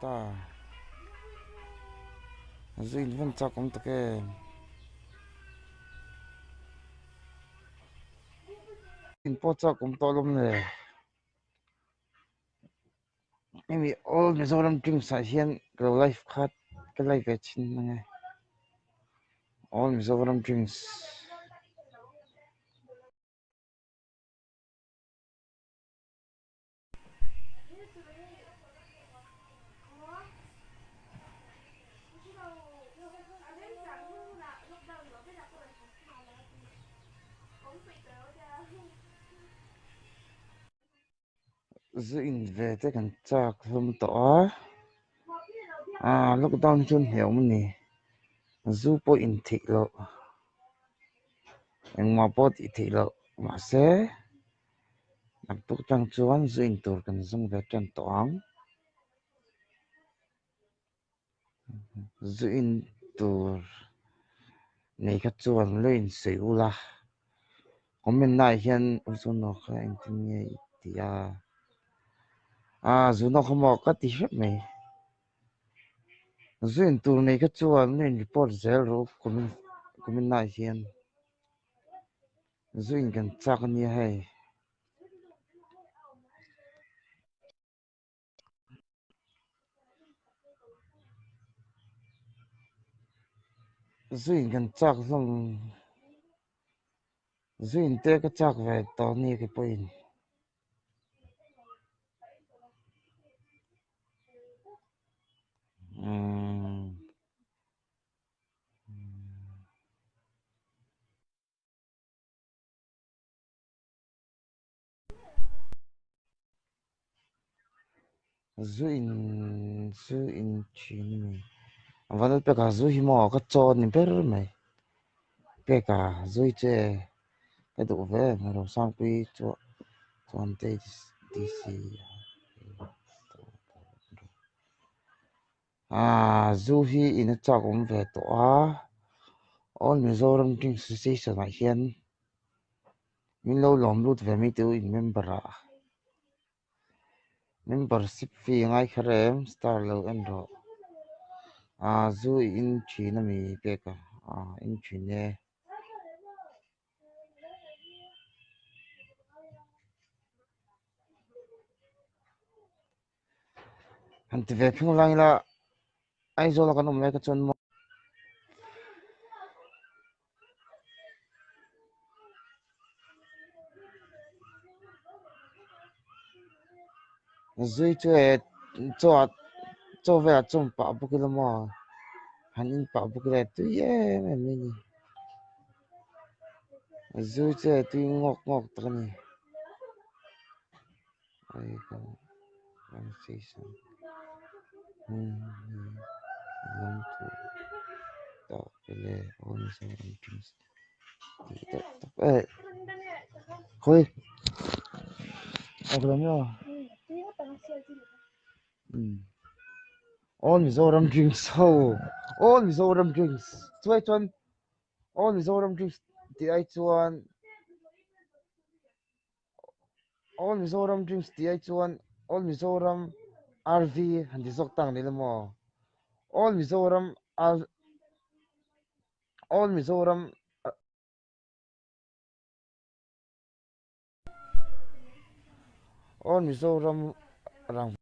ta zin van chak om ta ke in po chak om to lom le maybe all Mizoram drinks sa hian grow life khat ke lai ke chin nge all Mizoram drinks zin ve te kan chak lom to lockdown chun hiểu mun ni zu po in thik lo engma po ti thik lo ma se nak tuk chang chuan zin tur kan zung ve chen to ang zin tur nei kha chuan lein seula comment nai hian usun no kha eng tin nge tia zu no khomo ka ti hret mai zin tur nei kha chuan lein report zel ro comment nai hian zin kan chak ni hai zin kan chak hlom zin te ka chak ve to ni ke poin zu in chin mi vanal pe ka zu hi mo ka chon ni ber mai pe ka zu che cái đủ về mà đầu sang quy cho toàn tây DC zu hi in cha cũng về to all Mizoram Drink Association này hiền min lâu lom lut về mi tu in membership fee ngay kharem star lo en ro zu in chi na mi pe ka in chi ne han ti ve phung lang la ai zo la kan om lai ka chon mo zui che cho cho về chom pa bu ki lo mo han in pa bu ki le tu ye me mi ni zu che tu ngok ngok ta ni ai ka conversation long to ta le on some things khôi ok lắm all Mizoram drinks all Mizoram drinks chuan chuan all Mizoram drinks ti ai chuan all Mizoram drinks ti ai chuan all Mizoram RV han di zok tang ni le mo all Mizoram all Mizoram all Mizoram rang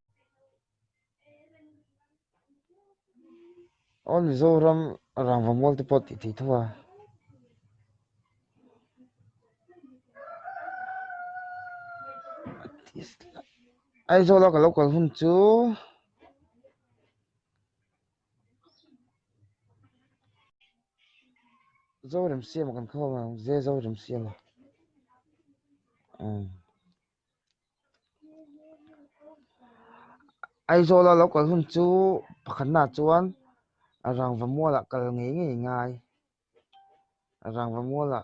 all Mizoram rang va mol te pot ti thua ai zo la ka local hun chu zo rem siam kan kho ma ze zo rem siam ai zo la local hun chu pakhan na chuan rang va mola kal nge nge ngai rang va mola